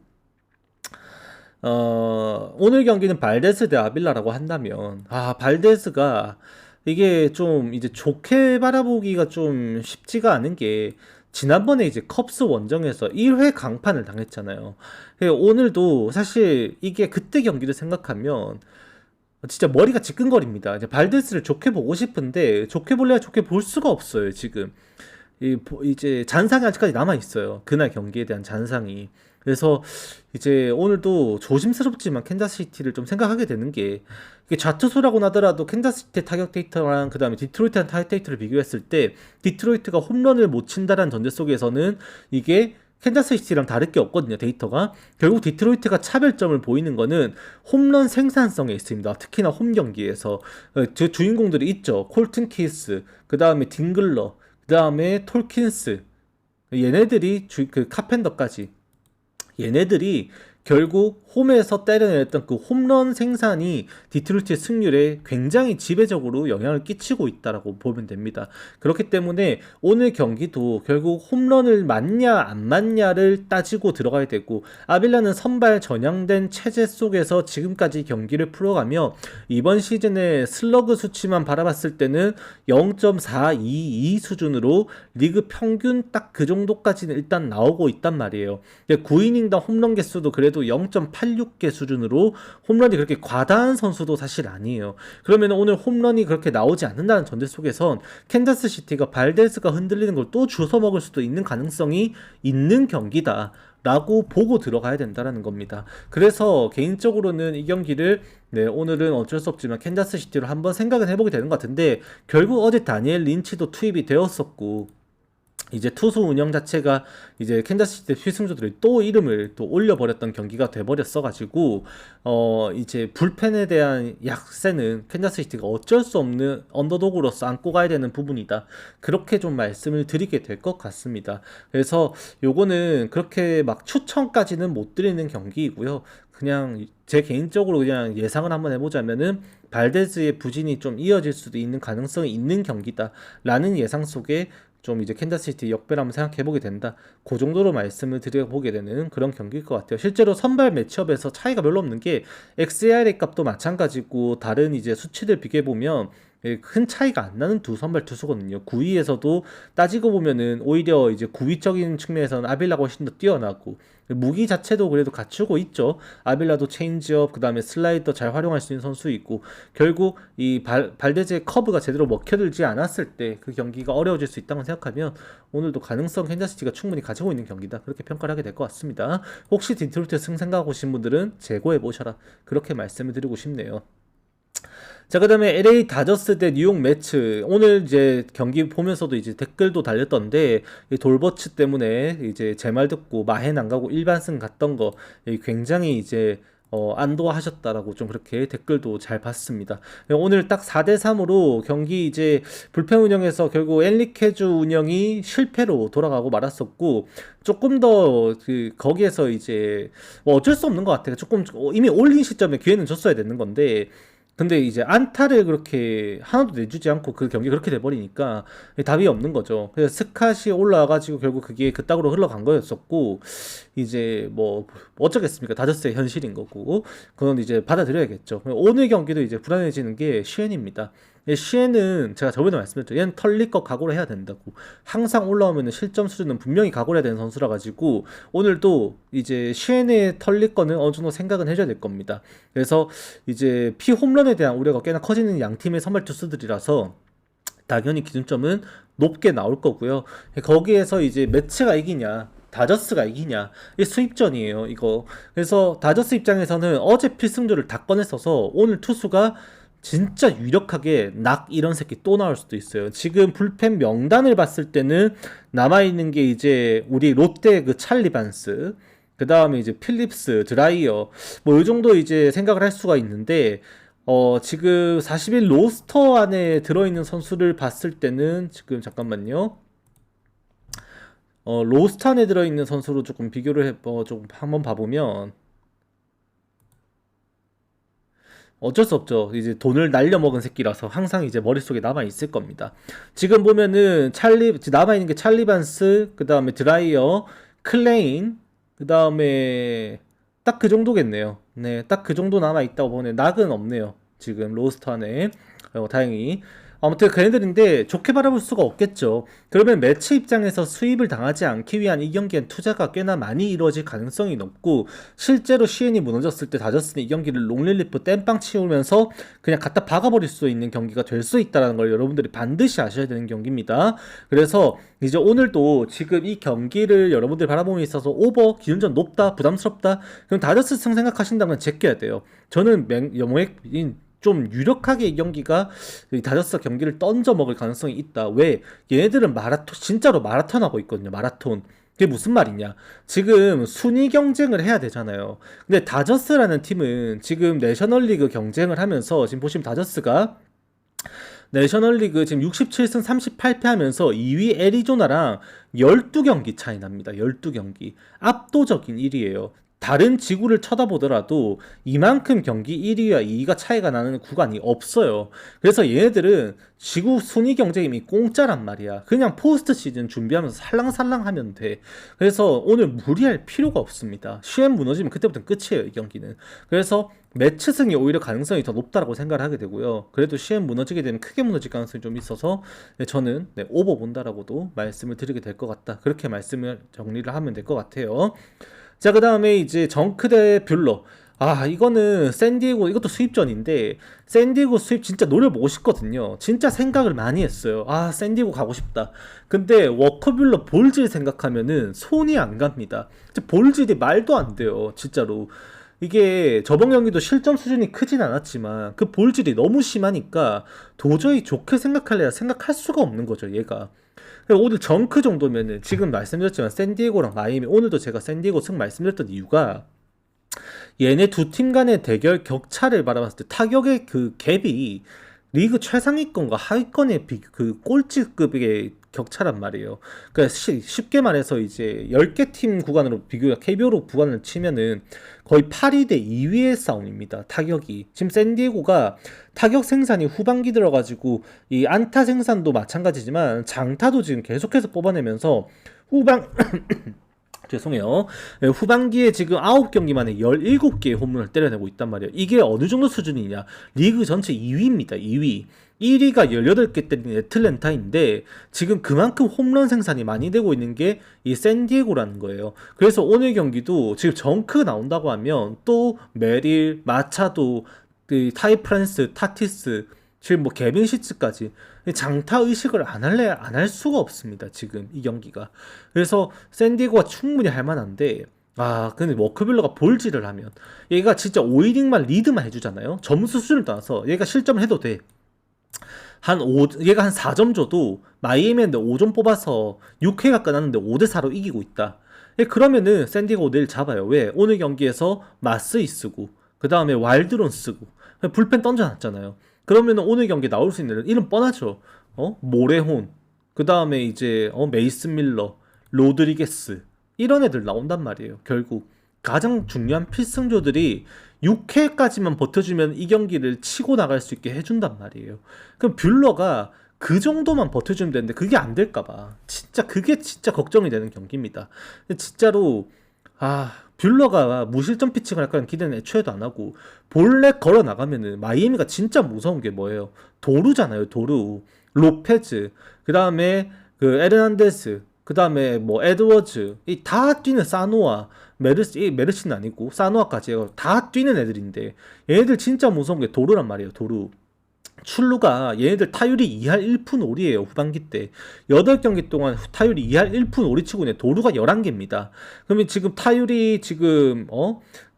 오늘 경기는 발데스 대 아빌라라고 한다면, 발데스가 이게 좀 이제 좋게 바라보기가 좀 쉽지가 않은 게, 지난번에 이제 컵스 원정에서 1회 강판을 당했잖아요. 오늘도 사실 이게 그때 경기를 생각하면 진짜 머리가 지끈거립니다. 이제 발데스를 좋게 보고 싶은데 좋게 볼래야 좋게 볼 수가 없어요. 지금 이제 잔상이 아직까지 남아 있어요. 그날 경기에 대한 잔상이. 그래서 이제 오늘도 조심스럽지만 캔자스시티를 좀 생각하게 되는 게, 이게 좌투수라고 하더라도 캔자스시티 타격 데이터랑 그 다음에 디트로이트한 타격 데이터를 비교했을 때 디트로이트가 홈런을 못 친다라는 전제 속에서는 이게 캔자스시티랑 다를 게 없거든요. 데이터가. 결국 디트로이트가 차별점을 보이는 거는 홈런 생산성에 있습니다. 특히나 홈 경기에서 주인공들이 있죠. 콜튼 키스, 그 다음에 딩글러, 그 다음에 톨킨스, 얘네들이 그 카펜더까지, 얘네들이 결국 홈에서 때려냈던 그 홈런 생산이 디트로이트의 승률에 굉장히 지배적으로 영향을 끼치고 있다라고 보면 됩니다. 그렇기 때문에 오늘 경기도 결국 홈런을 맞냐 안 맞냐를 따지고 들어가야 되고, 아빌라는 선발 전향된 체제 속에서 지금까지 경기를 풀어가며 이번 시즌에 슬러그 수치만 바라봤을 때는 0.422 수준으로 리그 평균 딱 그 정도까지는 일단 나오고 있단 말이에요. 9이닝당 홈런 개수도 그래도 0.86개 수준으로 홈런이 그렇게 과다한 선수도 사실 아니에요. 그러면 오늘 홈런이 그렇게 나오지 않는다는 전제 속에선 캔자스 시티가 발데스가 흔들리는 걸 또 주워 먹을 수도 있는 가능성이 있는 경기다 라고 보고 들어가야 된다라는 겁니다. 그래서 개인적으로는 이 경기를 오늘은 어쩔 수 없지만 캔자스 시티로 한번 생각은 해보게 되는 것 같은데, 결국 어제 다니엘 린치도 투입이 되었었고, 이제 투수 운영 자체가 이제 캔자스시티 필승조들이 또 이름을 또 올려버렸던 경기가 돼버렸어가지고 이제 불펜에 대한 약세는 캔자스시티가 어쩔 수 없는 언더독으로서 안고 가야 되는 부분이다, 그렇게 좀 말씀을 드리게 될 것 같습니다. 그래서 요거는 그렇게 막 추천까지는 못 드리는 경기이고요. 그냥 제 개인적으로 그냥 예상을 한번 해보자면은 발데즈의 부진이 좀 이어질 수도 있는 가능성이 있는 경기다 라는 예상 속에 좀 이제 캔자스시티 역배를 한번 생각해보게 된다, 그 정도로 말씀을 드려보게 되는 그런 경기일 것 같아요. 실제로 선발 매치업에서 차이가 별로 없는 게 XARA 값도 마찬가지고 다른 이제 수치들 비교해보면 큰 차이가 안 나는 두 선발 투수거든요. 9위에서도 따지고 보면은 오히려 이제 9위적인 측면에서는 아빌라가 훨씬 더 뛰어나고, 무기 자체도 그래도 갖추고 있죠. 아빌라도 체인지업, 그 다음에 슬라이더 잘 활용할 수 있는 선수 있고, 결국 이 발데즈의 커브가 제대로 먹혀들지 않았을 때 그 경기가 어려워질 수 있다고 생각하면 오늘도 가능성 캔자스시티가 충분히 가지고 있는 경기다, 그렇게 평가를 하게 될 것 같습니다. 혹시 디트로이트 승 생각하고 계신 분들은 재고해보셔라, 그렇게 말씀을 드리고 싶네요. 자, 그 다음에 LA 다저스 대 뉴욕 매츠, 오늘 이제 경기 보면서도 이제 댓글도 달렸던데, 이 돌버츠 때문에 이제 제 말 듣고 마헨 안 가고 일반승 갔던 거 굉장히 이제 안도하셨다라고 좀 그렇게 댓글도 잘 봤습니다. 오늘 딱 4대3으로 경기 이제 불펜 운영에서 결국 엔리케주 운영이 실패로 돌아가고 말았었고, 조금 더 거기에서 이제 뭐 어쩔 수 없는 것 같아요. 조금 이미 올린 시점에 기회는 줬어야 되는 건데, 근데 이제 안타를 그렇게 하나도 내주지 않고 그 경기 그렇게 돼버리니까 답이 없는 거죠. 그래서 스캇이 올라와가지고 결국 그게 그따구로 흘러간 거였었고, 이제 뭐 어쩌겠습니까? 다저스의 현실인 거고, 그건 이제 받아들여야겠죠. 오늘 경기도 이제 불안해지는 게 시엔입니다. 시엔은 제가 저번에 말씀드렸죠. 얘는 털릴 거 각오를 해야 된다고. 항상 올라오면 실점 수준은 분명히 각오를 해야 되는 선수라 가지고 오늘도 이제 시엔의 털릴 거는 어느 정도 생각은 해줘야 될 겁니다. 그래서 이제 피홈런에 대한 우려가 꽤나 커지는 양 팀의 선발 투수들이라서 당연히 기준점은 높게 나올 거고요. 거기에서 이제 매치가 이기냐 다저스가 이기냐, 이 수입전이에요 이거. 그래서 다저스 입장에서는 어제 필승조를 다 꺼냈어서 오늘 투수가 진짜 유력하게 낙 이런 새끼 또 나올 수도 있어요. 지금 불펜 명단을 봤을 때는 남아있는 게 이제 우리 롯데 그 찰리 반스, 그 다음에 이제 필립스, 드라이어, 뭐 이 정도 이제 생각을 할 수가 있는데, 지금 40일 로스터 안에 들어있는 선수를 봤을 때는 지금 잠깐만요. 로스터 안에 들어있는 선수로 조금 비교를 조금 한번 봐보면 어쩔 수 없죠. 이제 돈을 날려먹은 새끼라서 항상 이제 머릿속에 남아있을 겁니다. 지금 보면은 남아있는 게 찰리 반스, 그 다음에 드라이어, 클레인, 그 다음에 딱 그 정도겠네요. 네, 딱 그 정도 남아있다고 보네. 낙은 없네요. 지금 로스터 안에. 다행히. 아무튼 걔네들인데 좋게 바라볼 수가 없겠죠. 그러면 매치 입장에서 수입을 당하지 않기 위한 이 경기엔 투자가 꽤나 많이 이루어질 가능성이 높고, 실제로 시엔이 무너졌을 때 다저스는 이 경기를 롱릴리프 땜빵 치우면서 그냥 갖다 박아버릴 수 있는 경기가 될 수 있다는 걸 여러분들이 반드시 아셔야 되는 경기입니다. 그래서 이제 오늘도 지금 이 경기를 여러분들이 바라보면 있어서 오버 기준점 높다, 부담스럽다, 그럼 다저스 승 생각하신다면 제껴야 돼요. 저는 좀 유력하게 이 경기가 다저스 경기를 던져 먹을 가능성이 있다. 왜? 얘네들은 진짜로 마라톤 하고 있거든요. 마라톤. 그게 무슨 말이냐? 지금 순위 경쟁을 해야 되잖아요. 근데 다저스라는 팀은 지금 내셔널리그 경쟁을 하면서 지금 보시면 다저스가 내셔널리그 지금 67승 38패 하면서 2위 애리조나랑 12경기 차이 납니다. 12경기. 압도적인 1위예요. 다른 지구를 쳐다보더라도 이만큼 경기 1위와 2위가 차이가 나는 구간이 없어요. 그래서 얘네들은 지구 순위 경쟁이 공짜란 말이야. 그냥 포스트 시즌 준비하면서 살랑살랑 하면 돼. 그래서 오늘 무리할 필요가 없습니다. 시험 무너지면 그때부터는 끝이에요, 이 경기는. 그래서 매치승이 오히려 가능성이 더 높다라고 생각을 하게 되고요. 그래도 시험 무너지게 되면 크게 무너질 가능성이 좀 있어서 저는 오버 본다라고도 말씀을 드리게 될 것 같다. 그렇게 말씀을 정리를 하면 될 것 같아요. 자, 그 다음에 이제 정크 대 뷰러. 아, 이거는 샌디에고, 이것도 수입전인데, 샌디에고 수입 진짜 노려보고 싶거든요. 진짜 생각을 많이 했어요. 아, 샌디에고 가고 싶다. 근데 워커뷰러 볼질 생각하면은 손이 안 갑니다. 볼질이 말도 안 돼요. 진짜로. 이게 저번 경기도 실점 수준이 크진 않았지만 그 볼질이 너무 심하니까 도저히 좋게 생각할래야 생각할 수가 없는 거죠, 얘가. 오늘 정크 정도면은 지금 말씀드렸지만 샌디에고랑 마이애미, 오늘도 제가 샌디에고 승 말씀드렸던 이유가 얘네 두 팀 간의 대결 격차를 바라봤을 때 타격의 그 갭이 리그 최상위권과 하위권의 그 꼴찌급의 격차란 말이에요. 그러니까 쉽게 말해서 이제 10개 팀 구간으로 KBO로 구간을 치면은 거의 8위 대 2위의 싸움입니다. 타격이. 지금 샌디에고가 타격 생산이 후반기 들어가지고 이 안타 생산도 마찬가지지만 장타도 지금 계속해서 뽑아내면서 후반 죄송해요. 후반기에 지금 9경기 만에 17개의 홈런을 때려내고 있단 말이에요. 이게 어느 정도 수준이냐? 리그 전체 2위입니다. 2위. 1위가 18개 때린 애틀랜타인데 지금 그만큼 홈런 생산이 많이 되고 있는 게 이 샌디에고라는 거예요. 그래서 오늘 경기도 지금 정크 나온다고 하면 또 메릴, 마차도, 그 타이 프란스, 타티스, 지금 뭐 개빈 시츠까지 장타 의식을 안 할 수가 없습니다. 지금 이 경기가. 그래서 샌디에고가 충분히 할 만한데, 아, 근데 워크빌러가 볼질을 하면 얘가 진짜 5이닝만 리드만 해주잖아요. 점수 수준을 떠나서 얘가 실점을 해도 돼. 얘가 한 4점 줘도 마이애미한테 5점 뽑아서 6회가 끝났는데 5대4로 이기고 있다. 그러면은 샌디에고 내일 잡아요. 왜? 오늘 경기에서 마스이 쓰고 그 다음에 와일드론 쓰고 불펜 던져놨잖아요. 그러면 오늘 경기 나올 수 있는 이름 뻔하죠. 모레혼, 그 다음에 이제 메이슨 밀러, 로드리게스, 이런 애들 나온단 말이에요. 결국 가장 중요한 필승조들이 6회까지만 버텨주면 이 경기를 치고 나갈 수 있게 해준단 말이에요. 그럼 뷰러가 그 정도만 버텨주면 되는데 그게 안 될까봐 진짜 그게 진짜 걱정이 되는 경기입니다. 진짜로 뷰러가 무실점 피칭을 할 거라는 기대는 애초에도 안 하고 볼넷 걸어 나가면은 마이애미가 진짜 무서운 게 뭐예요? 도루잖아요, 도루. 로페즈, 그 다음에 그 에르난데스, 그 다음에 뭐 에드워즈, 이 다 뛰는 사노아, 메르시는 아니고 사노아까지 다 뛰는 애들인데 얘네들 진짜 무서운 게 도루란 말이에요, 도루. 출루가 얘네들 타율이 2할 1푼 5리에요. 후반기 때 8경기 동안 타율이 2할 1푼 5리 치고 있는 도루가 11개입니다. 그러면 지금 타율이 지금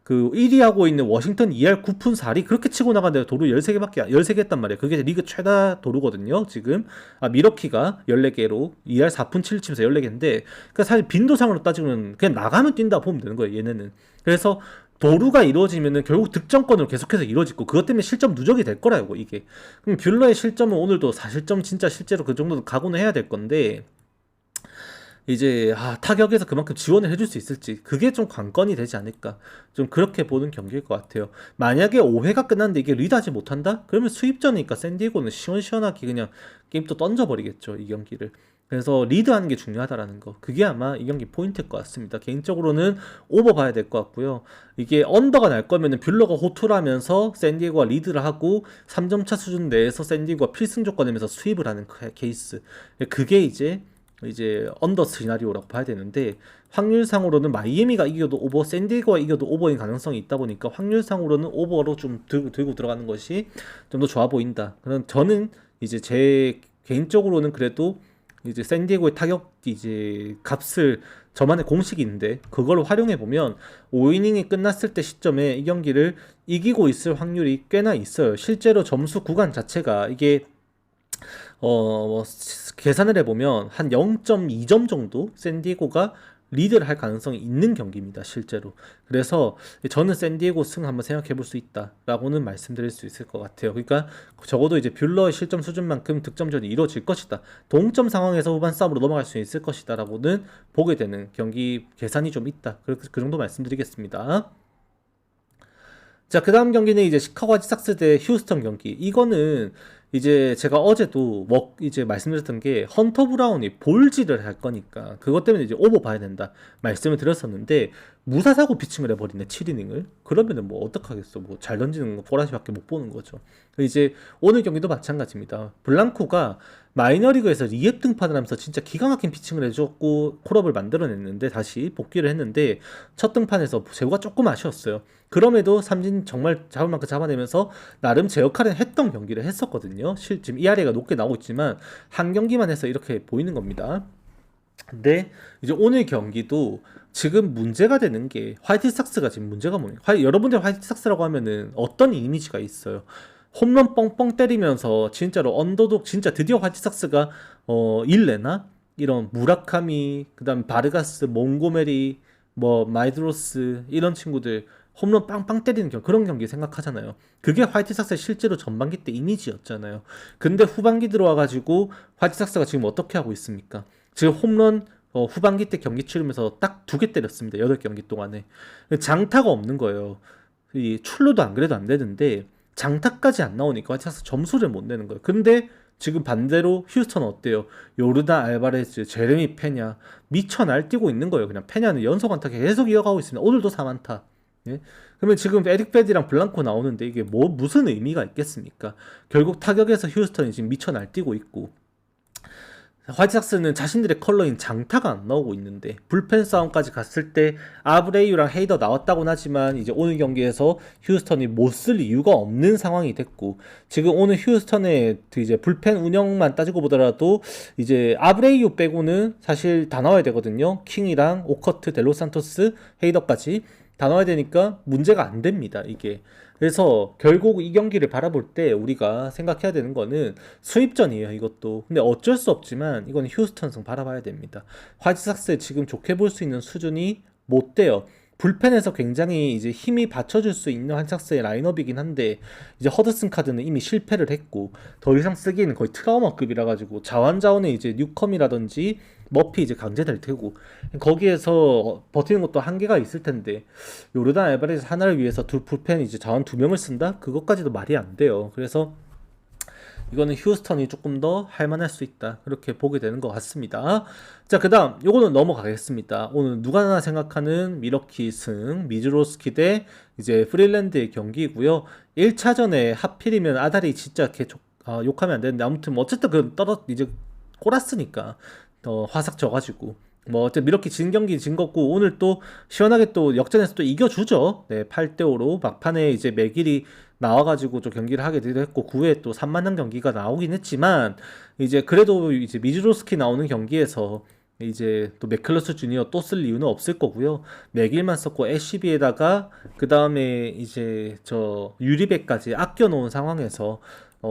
그 1위 하고 있는 워싱턴 2할 9푼 4리 그렇게 치고 나가는데 도루 13개 했단 말이에요. 그게 리그 최다 도루거든요. 지금 미러키가 14개로 2할 4푼 7리 치면서 14개인데 그러니까 사실 빈도상으로 따지면 그냥 나가면 뛴다 보면 되는 거예요. 얘네는. 그래서 도루가 이루어지면은 결국 득점권으로 계속해서 이루어지고 그것 때문에 실점 누적이 될 거라고 이게. 그럼 뷰러의 실점은 오늘도 4실점 진짜 실제로 그 정도 각오는 해야 될 건데 이제 타격에서 그만큼 지원을 해줄 수 있을지 그게 좀 관건이 되지 않을까, 좀 그렇게 보는 경기일 것 같아요. 만약에 5회가 끝났는데 이게 리드하지 못한다? 그러면 수입전이니까 샌디에고는 시원시원하게 그냥 게임 또 던져버리겠죠, 이 경기를. 그래서 리드하는 게 중요하다라는 거, 그게 아마 이 경기 포인트일 것 같습니다. 개인적으로는 오버 봐야 될 것 같고요. 이게 언더가 날 거면은 뷰러가 호투하면서 샌디에고가 리드를 하고 3점차 수준 내에서 샌디에고가 필승 조건이면서 수입을 하는 케이스, 그게 이제 언더 시나리오라고 봐야 되는데, 확률상으로는 마이애미가 이겨도 오버, 샌디에고가 이겨도 오버인 가능성이 있다 보니까 확률상으로는 오버로 좀 들고 들어가는 것이 좀 더 좋아 보인다. 그럼 저는 이제 제 개인적으로는 그래도 이제 샌디에고의 타격 이제 값을, 저만의 공식이 있는데 그걸 활용해 보면 5이닝이 끝났을 때 시점에 이 경기를 이기고 있을 확률이 꽤나 있어요. 실제로 점수 구간 자체가 이게 계산을 해보면 한 0.2점 정도 샌디에고가 리드를 할 가능성이 있는 경기입니다, 실제로. 그래서 저는 샌디에고 승 한번 생각해 볼 수 있다라고는 말씀드릴 수 있을 것 같아요. 그러니까 적어도 이제 뷰러의 실점 수준만큼 득점전이 이루어질 것이다. 동점 상황에서 후반 싸움으로 넘어갈 수 있을 것이다라고는 보게 되는 경기 계산이 좀 있다. 그 정도 말씀드리겠습니다. 자, 그 다음 경기는 이제 시카고 화이트삭스 대 휴스턴 경기. 이거는 이제 제가 어제도 이제 말씀드렸던 게 헌터 브라운이 볼질을 할 거니까 그것 때문에 이제 오버 봐야 된다 말씀을 드렸었는데 무사사고 피칭을 해버리네 7이닝을. 그러면은 뭐 어떡하겠어. 뭐 잘 던지는 거 보라시밖에 못 보는 거죠. 이제 오늘 경기도 마찬가지입니다. 블랑코가 마이너리그에서 리앱 등판을 하면서 진짜 기가 막힌 피칭을 해줬고 콜업을 만들어냈는데 다시 복귀를 했는데 첫 등판에서 제구가 조금 아쉬웠어요. 그럼에도 삼진 정말 잡을 만큼 잡아내면서 나름 제 역할은 했던 경기를 했었거든요. 지금 ERA가 높게 나오고 있지만 한 경기만 해서 이렇게 보이는 겁니다. 근데 이제 오늘 경기도 지금 문제가 되는 게 화이트삭스가 지금 문제가 뭐냐? 여러분들 화이트삭스라고 하면은 어떤 이미지가 있어요? 홈런 뻥뻥 때리면서 진짜로 언더독 진짜 드디어 화이트삭스가 1내나 이런 무라카미 그다음 바르가스 몽고메리 뭐 마이드로스 이런 친구들 홈런 빵빵 때리는 그런 경기 생각하잖아요. 그게 화이트삭스의 실제로 전반기 때 이미지였잖아요. 근데 후반기 들어와가지고 화이트삭스가 지금 어떻게 하고 있습니까? 지금 홈런 후반기 때 경기 치르면서 딱 2개 때렸습니다. 8경기 동안에. 장타가 없는 거예요. 이 출루도 안 그래도 안 되는데 장타까지 안 나오니까 화이트삭스 점수를 못 내는 거예요. 근데 지금 반대로 휴스턴은 어때요? 요르단 알바레스, 제레미 페냐 미쳐 날뛰고 있는 거예요. 그냥 페냐는 연속 안타 계속 이어가고 있습니다. 오늘도 3안타. 예? 그러면 지금 에릭 베디랑 블랑코 나오는데 이게 무슨 의미가 있겠습니까? 결국 타격에서 휴스턴이 지금 미쳐 날뛰고 있고 화이트삭스는 자신들의 컬러인 장타가 안 나오고 있는데 불펜 싸움까지 갔을 때 아브레이유랑 헤이더 나왔다고는 하지만 이제 오늘 경기에서 휴스턴이 못 쓸 이유가 없는 상황이 됐고 지금 오늘 휴스턴의 이제 불펜 운영만 따지고 보더라도 이제 아브레이유 빼고는 사실 다 나와야 되거든요. 킹이랑 오커트, 델로산토스, 헤이더까지 다 나와야 되니까 문제가 안 됩니다, 이게. 그래서 결국 이 경기를 바라볼 때 우리가 생각해야 되는 거는 수입전이에요, 이것도. 근데 어쩔 수 없지만 이건 휴스턴승 바라봐야 됩니다. 화이트삭스에 지금 좋게 볼 수 있는 수준이 못 돼요. 불펜에서 굉장히 이제 힘이 받쳐줄 수 있는 화이트삭스의 라인업이긴 한데 이제 허드슨 카드는 이미 실패를 했고 더 이상 쓰기에는 거의 트라우마급이라 가지고 자원자원에 이제 뉴컴이라든지 머피 이제 강제될 테고 거기에서 버티는 것도 한계가 있을 텐데 요르단 알바레스 하나를 위해서 불펜 이제 자원 2명을 쓴다? 그것까지도 말이 안 돼요. 그래서 이거는 휴스턴이 조금 더 할만할 수 있다 그렇게 보게 되는 것 같습니다. 자, 그 다음 요거는 넘어가겠습니다. 오늘 누가 나 생각하는 미러키 승 미즈로스키 대 이제 프릴랜드의 경기고요. 1차전에 하필이면 아다리 진짜 욕하면 안 되는데 아무튼 뭐 어쨌든 이제 꼬랐으니까 화삭 져가지고 뭐 어쨌든 미러키 진 경기 진 거고 오늘 또 시원하게 또 역전해서 또 이겨주죠. 네, 8대5로 막판에 이제 맥일이 나와가지고 좀 경기를 하게 되기도 했고 9회 또 3만년 경기가 나오긴 했지만 이제 그래도 이제 미즈로스키 나오는 경기에서 이제 또 맥클러스 주니어 또 쓸 이유는 없을 거고요. 맥일만 썼고 애쉬비에다가 그 다음에 이제 저 유리백까지 아껴놓은 상황에서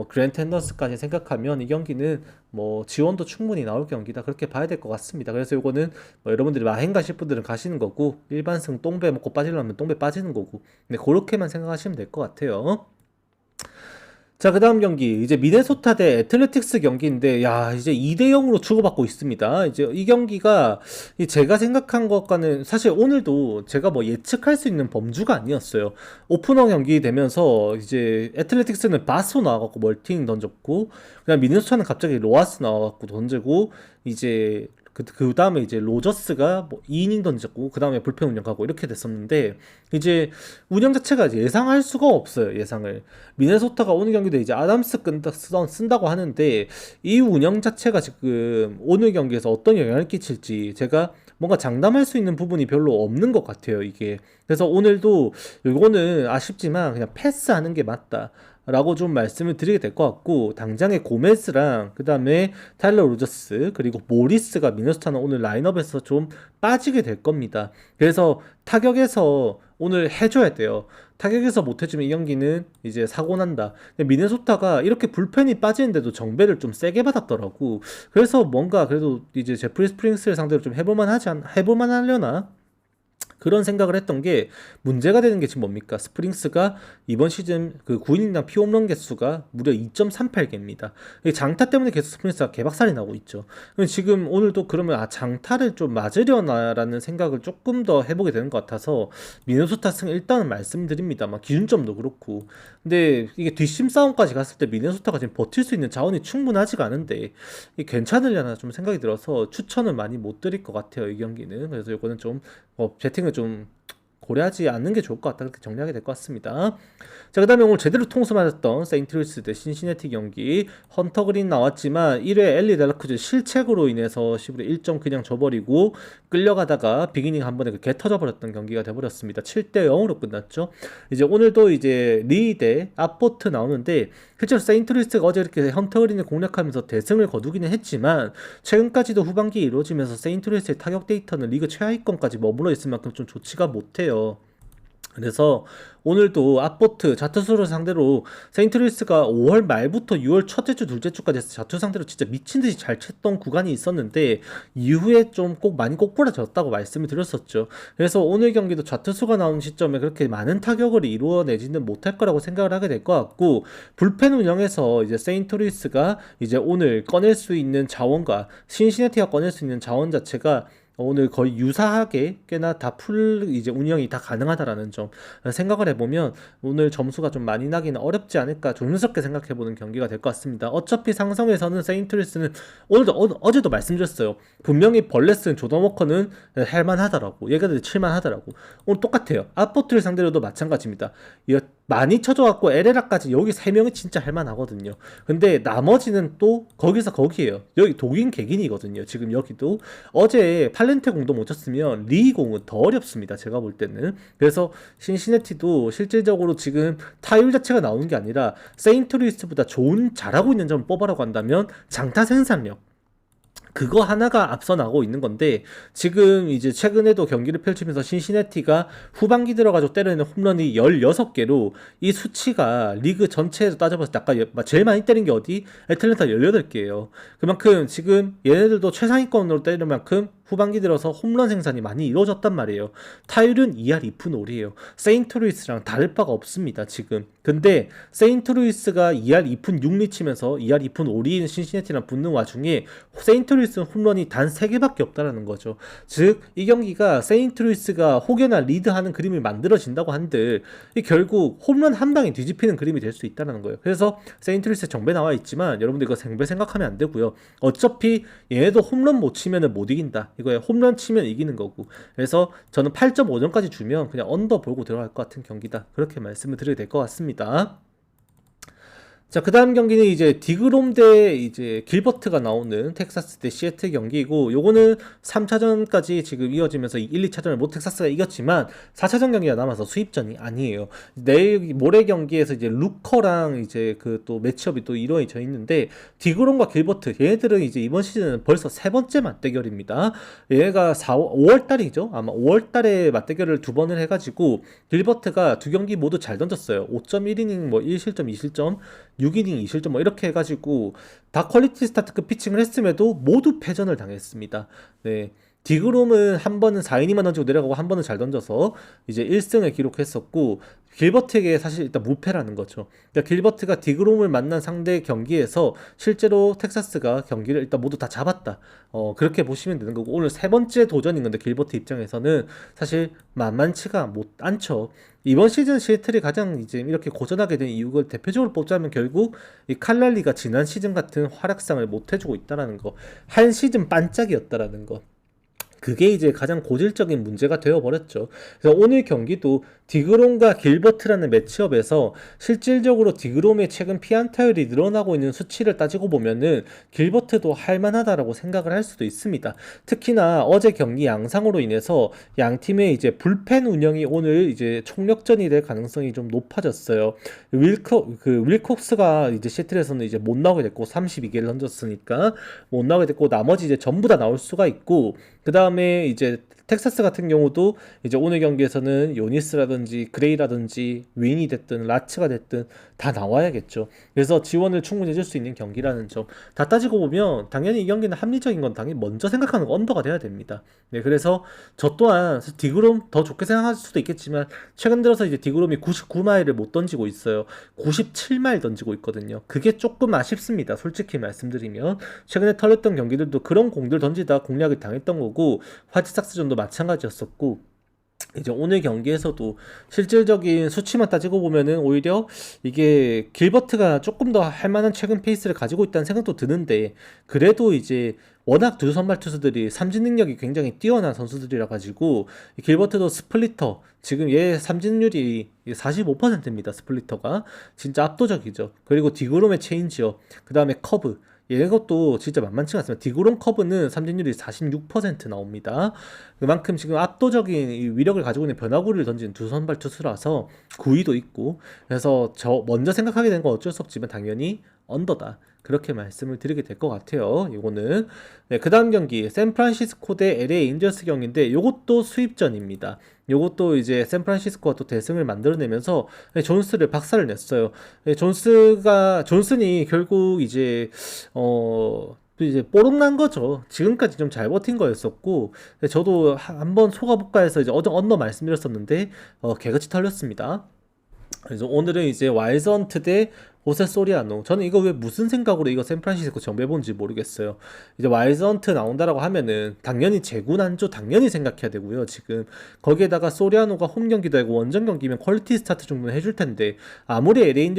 그랜트 핸더스까지 생각하면 이 경기는 뭐 지원도 충분히 나올 경기다 그렇게 봐야 될 것 같습니다. 그래서 이거는 뭐 여러분들이 마행 가실 분들은 가시는 거고 일반승 똥배 먹고 빠지려면 똥배 빠지는 거고 근데 그렇게만 생각하시면 될 것 같아요. 자, 그 다음 경기 이제 미네소타 대 애틀레틱스 경기인데 야 이제 2대0으로 주고받고 있습니다. 이제 이 경기가 제가 생각한 것과는 사실 오늘도 제가 뭐 예측할 수 있는 범주가 아니었어요. 오프너 경기 되면서 이제 애틀레틱스는 바소 나와갖고 멀티잉 던졌고 그냥 미네소타는 갑자기 로하스 나와갖고 던지고 이제 그 다음에 이제 로저스가 뭐 2이닝 던졌고 그 다음에 불펜 운영하고 이렇게 됐었는데 이제 운영 자체가 예상할 수가 없어요. 예상을 미네소타가 오늘 경기도 이제 아담스 쓴다고 하는데 이 운영 자체가 지금 오늘 경기에서 어떤 영향을 끼칠지 제가 뭔가 장담할 수 있는 부분이 별로 없는 것 같아요, 이게. 그래서 오늘도 이거는 아쉽지만 그냥 패스하는 게 맞다 라고 좀 말씀을 드리게 될 것 같고 당장의 고메스랑 그 다음에 타일러 로저스 그리고 모리스가 미네소타는 오늘 라인업에서 좀 빠지게 될 겁니다. 그래서 타격에서 오늘 해줘야 돼요. 타격에서 못해주면 이 경기는 이제 사고 난다. 근데 미네소타가 이렇게 불펜이 빠지는데도 정배를 좀 세게 받았더라고. 그래서 뭔가 그래도 이제 제프리 스프링스를 상대로 좀 해볼만 하려나? 그런 생각을 했던 게 문제가 되는 게 지금 뭡니까? 스프링스가 이번 시즌 그 9이닝당 피홈런 개수가 무려 2.38개입니다. 장타 때문에 계속 스프링스가 개박살이 나고 있죠. 지금 오늘도 그러면 장타를 좀 맞으려나라는 생각을 조금 더 해보게 되는 것 같아서 미네소타 승 일단은 말씀드립니다만 기준점도 그렇고 근데 이게 뒷심 싸움까지 갔을 때 미네소타가 지금 버틸 수 있는 자원이 충분하지가 않은데 이게 괜찮으려나 좀 생각이 들어서 추천은 많이 못 드릴 것 같아요, 이 경기는. 그래서 이거는 좀 배팅을 좀 고려하지 않는 게 좋을 것 같다, 그렇게 정리하게 될 것 같습니다. 자, 그 다음에 오늘 제대로 통수 맞았던 세인트루이스 대 신시내티 경기. 헌터 그린 나왔지만 1회 엘리 델라크루즈 실책으로 인해서 11회 1점 그냥 져버리고 끌려가다가 비기닝 한 번에 개 터져버렸던 경기가 돼버렸습니다. 7대 0으로 끝났죠. 이제 오늘도 이제 리 대 아포트 나오는데 실제로 세인트루이스가 어제 이렇게 헌터 그린을 공략하면서 대승을 거두기는 했지만 최근까지도 후반기에 이루어지면서 세인트루이스의 타격 데이터는 리그 최하위권까지 머물러 있을 만큼 좀 좋지가 못해요. 그래서 오늘도 아포트 자투수를 상대로 세인트루이스가 5월 말부터 6월 첫째 주 둘째 주까지 해서 자투 상대로 진짜 미친듯이 잘 쳤던 구간이 있었는데 이후에 좀 꼭 많이 꼬꾸라졌다고 말씀을 드렸었죠. 그래서 오늘 경기도 자투수가 나온 시점에 그렇게 많은 타격을 이루어내지는 못할 거라고 생각을 하게 될 것 같고 불펜 운영에서 이제 세인트루이스가 이제 오늘 꺼낼 수 있는 자원과 신시내티가 꺼낼 수 있는 자원 자체가 오늘 거의 유사하게 꽤나 다 풀 이제 운영이 다 가능하다라는 점 생각을 해보면 오늘 점수가 좀 많이 나기는 어렵지 않을까 조심스럽게 생각해보는 경기가 될 것 같습니다. 어차피 상성에서는 세인트루이스는 오늘도 어제도 말씀드렸어요. 분명히 벌레스는 조던 워커는 할만하더라고. 얘가들 칠만하더라고. 오늘 똑같아요. 아포트를 상대로도 마찬가지입니다. 많이 쳐줘갖고 에레라까지 여기 3명이 진짜 할만하거든요. 근데 나머지는 또 거기서 거기에요. 여기 독인 객인이거든요. 지금 여기도 어제 팔렌테 공도 못 쳤으면 리 공은 더 어렵습니다. 제가 볼 때는. 그래서 신시내티도 실질적으로 지금 타율 자체가 나오는 게 아니라 세인트루이스보다 좋은 잘하고 있는 점을 뽑아라고 한다면 장타 생산력 그거 하나가 앞서 나가고 있는 건데 지금 이제 최근에도 경기를 펼치면서 신시내티가 후반기 들어가지고 때리는 홈런이 16개로 이 수치가 리그 전체에서 따져봤을 때 아까 제일 많이 때린 게 어디? 애틀랜타 18개예요. 그만큼 지금 얘네들도 최상위권으로 때리는 만큼 후반기 들어서 홈런 생산이 많이 이루어졌단 말이에요. 타율은 2할 2푼 5리에요. 세인트루이스랑 다를 바가 없습니다, 지금. 근데 세인트루이스가 2할 2푼 6리 치면서 2할 2푼 5리인 신시내티랑 붙는 와중에 세인트루이스는 홈런이 단 3개밖에 없다라는 거죠. 즉, 이 경기가 세인트루이스가 혹여나 리드하는 그림이 만들어진다고 한들 결국 홈런 한 방에 뒤집히는 그림이 될 수 있다는 거예요. 그래서 세인트루이스 정배 나와 있지만 여러분들 이거 생배 생각하면 안 되고요. 어차피 얘도 홈런 못 치면은 못 이긴다. 이거에 홈런 치면 이기는 거고. 그래서 저는 8.5점까지 주면 그냥 언더 보고 들어갈 것 같은 경기다. 그렇게 말씀을 드리게 될 것 같습니다. 자, 그 다음 경기는 이제 디그롬 대 이제 길버트가 나오는 텍사스 대 시애틀 경기이고, 요거는 3차전까지 지금 이어지면서 1, 2차전을 못 텍사스가 이겼지만 4차전 경기가 남아서 수입전이 아니에요. 내일 모레 경기에서 이제 루커랑 이제 그 또 매치업이 또 이루어져 있는데, 디그롬과 길버트 얘네들은 이제 이번 시즌은 벌써 세 번째 맞대결입니다. 얘가 5월 달이죠. 아마 5월 달에 맞대결을 두 번을 해가지고 길버트가 두 경기 모두 잘 던졌어요. 5.1이닝 뭐 1실점 2실점 6이닝 2실점 뭐 이렇게 해가지고 다 퀄리티 스타트급 피칭을 했음에도 모두 패전을 당했습니다. 네. 디그롬은 한 번은 4이닝만 던지고 내려가고 한 번은 잘 던져서 이제 1승을 기록했었고, 길버트에게 사실 일단 무패라는 거죠. 그러니까 길버트가 디그롬을 만난 상대 경기에서 실제로 텍사스가 경기를 일단 모두 다 잡았다. 그렇게 보시면 되는 거고, 오늘 세 번째 도전인 건데 길버트 입장에서는 사실 만만치가 않죠. 이번 시즌 시애틀이 가장 이제 이렇게 고전하게 된 이유가 대표적으로 뽑자면 결국 이 칼랄리가 지난 시즌 같은 활약상을 못 해주고 있다라는 거, 한 시즌 반짝이었다라는 거. 그게 이제 가장 고질적인 문제가 되어버렸죠. 그래서 오늘 경기도 디그롬과 길버트라는 매치업에서 실질적으로 디그롬의 최근 피안타율이 늘어나고 있는 수치를 따지고 보면은 길버트도 할만하다라고 생각을 할 수도 있습니다. 특히나 어제 경기 양상으로 인해서 양 팀의 이제 불펜 운영이 오늘 이제 총력전이 될 가능성이 좀 높아졌어요. 윌콕스가 이제 시애틀에서는 이제 못 나오게 됐고 32개를 던졌으니까 못 나오게 됐고, 나머지 이제 전부 다 나올 수가 있고, 그 다음에 이제 텍사스 같은 경우도 이제 오늘 경기에서는 요니스라든지 그레이라든지 윈이 됐든 라츠가 됐든 다 나와야겠죠. 그래서 지원을 충분히 해줄 수 있는 경기라는 점 다 따지고 보면 당연히 이 경기는 합리적인 건 당연히 먼저 생각하는 거 언더가 돼야 됩니다. 네, 그래서 저 또한 디그롬 더 좋게 생각할 수도 있겠지만 최근 들어서 이제 디그롬이 99마일을 못 던지고 있어요. 97마일 던지고 있거든요. 그게 조금 아쉽습니다. 솔직히 말씀드리면 최근에 털렸던 경기들도 그런 공들 던지다 공략을 당했던 거고 화이트삭스전도 마찬가지였었고 이제 오늘 경기에서도 실질적인 수치만 따지고 보면은 오히려 이게 길버트가 조금 더 할 만한 최근 페이스를 가지고 있다는 생각도 드는데 그래도 이제 워낙 두 선발 투수들이 삼진 능력이 굉장히 뛰어난 선수들이라 가지고 길버트도 스플리터 지금 얘 삼진율이 45%입니다. 스플리터가 진짜 압도적이죠. 그리고 디그롬의 체인지업 그 다음에 커브 이것도 진짜 만만치가 않습니다. 디그롬 커브는 삼진율이 46% 나옵니다. 그만큼 지금 압도적인 이 위력을 가지고 있는 변화구를 던지는 두 선발 투수라서 구위도 있고 그래서 저 먼저 생각하게 된 건 어쩔 수 없지만 당연히 언더다. 그렇게 말씀을 드리게 될 것 같아요. 이거는 네, 그 다음 경기 샌프란시스코 대 LA 엔젤스 경기인데 이것도 수입전입니다. 이것도 이제 샌프란시스코가 또 대승을 만들어내면서 존스를 박살을 냈어요. 존슨이 결국 이제 또 이제 뽀록난 거죠. 지금까지 좀 잘 버틴 거였었고 저도 한번 속아볼까 해서 이제 어제 언더 말씀드렸었는데 개그치 털렸습니다. 그래서 오늘은 이제 와일드헌트 대 호세 소리아노. 저는 이거 왜 무슨 생각으로 이거 샌프란시스코 정배본지 모르겠어요. 이제 와일드헌트 나온다라고 하면은 당연히 재구난조 당연히 생각해야 되고요. 지금 거기에다가 소리아노가 홈 경기도 하고 원정 경기면 퀄리티 스타트 정도는 해줄 텐데 아무리 LA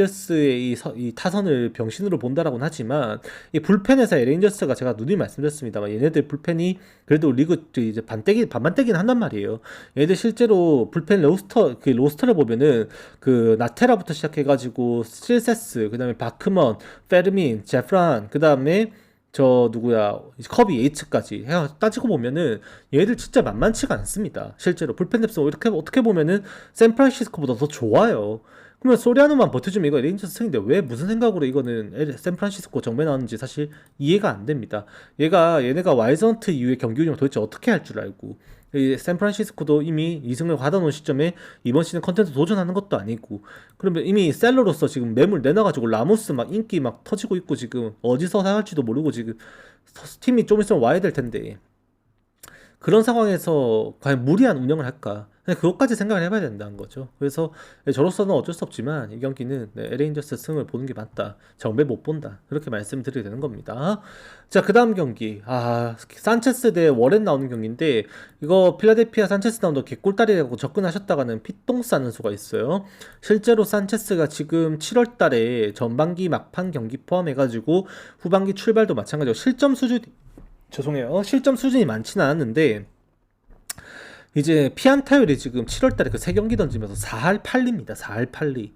이 타선을 병신으로 본다라고는 하지만 이 불펜에서 LA 제가 누누이 말씀드렸습니다만 얘네들 불펜이 그래도 리그 이제 반반떼기는 한단 말이에요. 얘네들 실제로 불펜 로스터를 보면은 그 나테라부터 시작해가지고 실세스 그 다음에 바크먼, 페르민, 제프란, 그 다음에 저 누구야 커비 예이츠까지 따지고 보면은 얘들 진짜 만만치가 않습니다. 실제로 불펜 뎁스 이렇게 어떻게 보면은 샌프란시스코보다 더 좋아요. 그러면 소리아노만 버텨주면 이거 레인저스 승인데 왜 무슨 생각으로 이거는 샌프란시스코 정배 나왔는지 사실 이해가 안 됩니다. 얘네가 와일드헌트 이후에 경기 운영 도대체 어떻게 할 줄 알고 이 샌프란시스코도 이미 2승을 받아놓은 시점에 이번 시즌 컨텐츠 도전하는 것도 아니고 그러면 이미 셀러로서 지금 매물 내놔가지고 라모스 막 인기 막 터지고 있고 지금 어디서 사갈지도 모르고 지금 팀이 좀 있으면 와야 될 텐데 그런 상황에서 과연 무리한 운영을 할까? 그것까지 생각을 해봐야 된다는 거죠. 그래서 저로서는 어쩔 수 없지만 이 경기는 LA 엔저스 승을 보는 게 맞다. 정배 못 본다. 그렇게 말씀드리게 되는 겁니다. 자, 그 다음 경기. 산체스 대 워렌 나오는 경기인데 이거 필라델피아 산체스 나온다 개꿀다리라고 접근하셨다가는 피똥 싸는 수가 있어요. 실제로 산체스가 지금 7월 달에 전반기 막판 경기 포함해가지고 후반기 출발도 마찬가지고 실점 수준이 많지는 않았는데 이제 피안타율이 지금 7월달에 그 3경기 던지면서 4할 8리입니다. 4할 8리.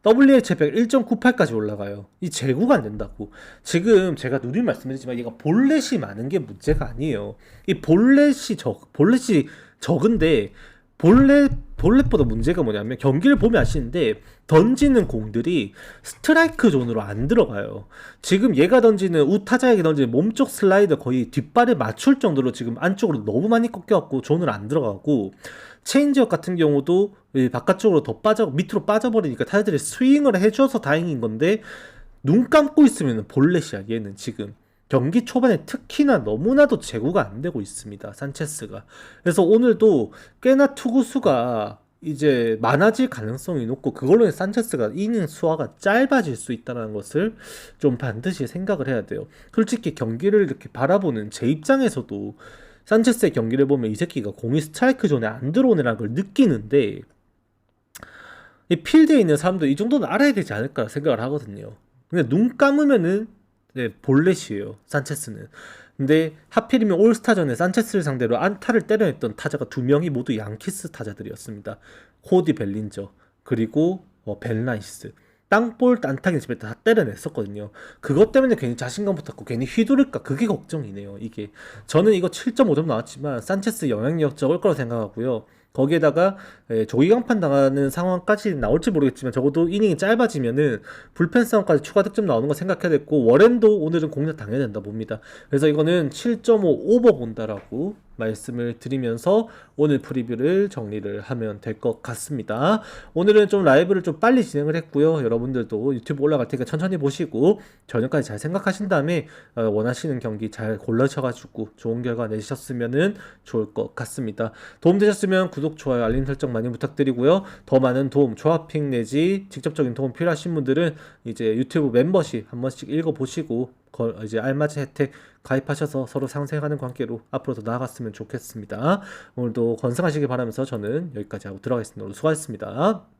WHF 1.98까지 올라가요. 이 제구가 안 된다고. 지금 제가 누누이 말씀드리지만 얘가 볼넷이 많은 게 문제가 아니에요. 이 볼넷이 적은데 볼넷보다 문제가 뭐냐면 경기를 보면 아시는데 던지는 공들이 스트라이크 존으로 안 들어가요. 지금 얘가 던지는 우타자에게 던지는 몸쪽 슬라이더 거의 뒷발에 맞출 정도로 지금 안쪽으로 너무 많이 꺾여갖고 존으로 안 들어가고 체인지업 같은 경우도 바깥쪽으로 밑으로 빠져버리니까 타자들이 스윙을 해줘서 다행인 건데 눈 감고 있으면 볼넷이야 얘는 지금. 경기 초반에 특히나 너무나도 제구가 안 되고 있습니다. 산체스가. 그래서 오늘도 꽤나 투구수가 이제 많아질 가능성이 높고 그걸로 산체스가 이닝 수화가 짧아질 수 있다는 것을 좀 반드시 생각을 해야 돼요. 솔직히 경기를 이렇게 바라보는 제 입장에서도 산체스의 경기를 보면 이 새끼가 공이 스트라이크 존에 안 들어오느라는 걸 느끼는데 이 필드에 있는 사람도 이 정도는 알아야 되지 않을까 생각을 하거든요. 근데 눈 감으면은 볼넷이에요. 산체스는. 근데 하필이면 올스타전에 산체스를 상대로 안타를 때려냈던 타자가 2명이 모두 양키스 타자들이었습니다. 코디 벨린저 그리고 벤라이스. 땅볼 안타긴 집에 다 때려냈었거든요. 그것 때문에 괜히 자신감 붙었고 괜히 휘두를까 그게 걱정이네요. 이게 저는 이거 7.5점 나왔지만 산체스 영향력 적을 거라고 생각하고요. 거기에다가 조기 강판 당하는 상황까지 나올지 모르겠지만 적어도 이닝이 짧아지면은 불펜 싸움까지 추가 득점 나오는 거 생각해야 됐고 워렌도 오늘은 공략 당해야 된다 봅니다. 그래서 이거는 7.5 오버 본다라고 말씀을 드리면서 오늘 프리뷰를 정리를 하면 될 것 같습니다. 오늘은 좀 라이브를 좀 빨리 진행을 했고요. 여러분들도 유튜브 올라갈 테니까 천천히 보시고 저녁까지 잘 생각하신 다음에 원하시는 경기 잘 골라셔가지고 좋은 결과 내셨으면 좋을 것 같습니다. 도움되셨으면 구독, 좋아요, 알림 설정 많이 부탁드리고요. 더 많은 도움, 조합핑 내지 직접적인 도움 필요하신 분들은 이제 유튜브 멤버십 한 번씩 읽어보시고 이제 알맞은 혜택 가입하셔서 서로 상생하는 관계로 앞으로 더 나아갔으면 좋겠습니다. 오늘도 건승하시길 바라면서 저는 여기까지 하고 들어가겠습니다. 오늘 수고하셨습니다.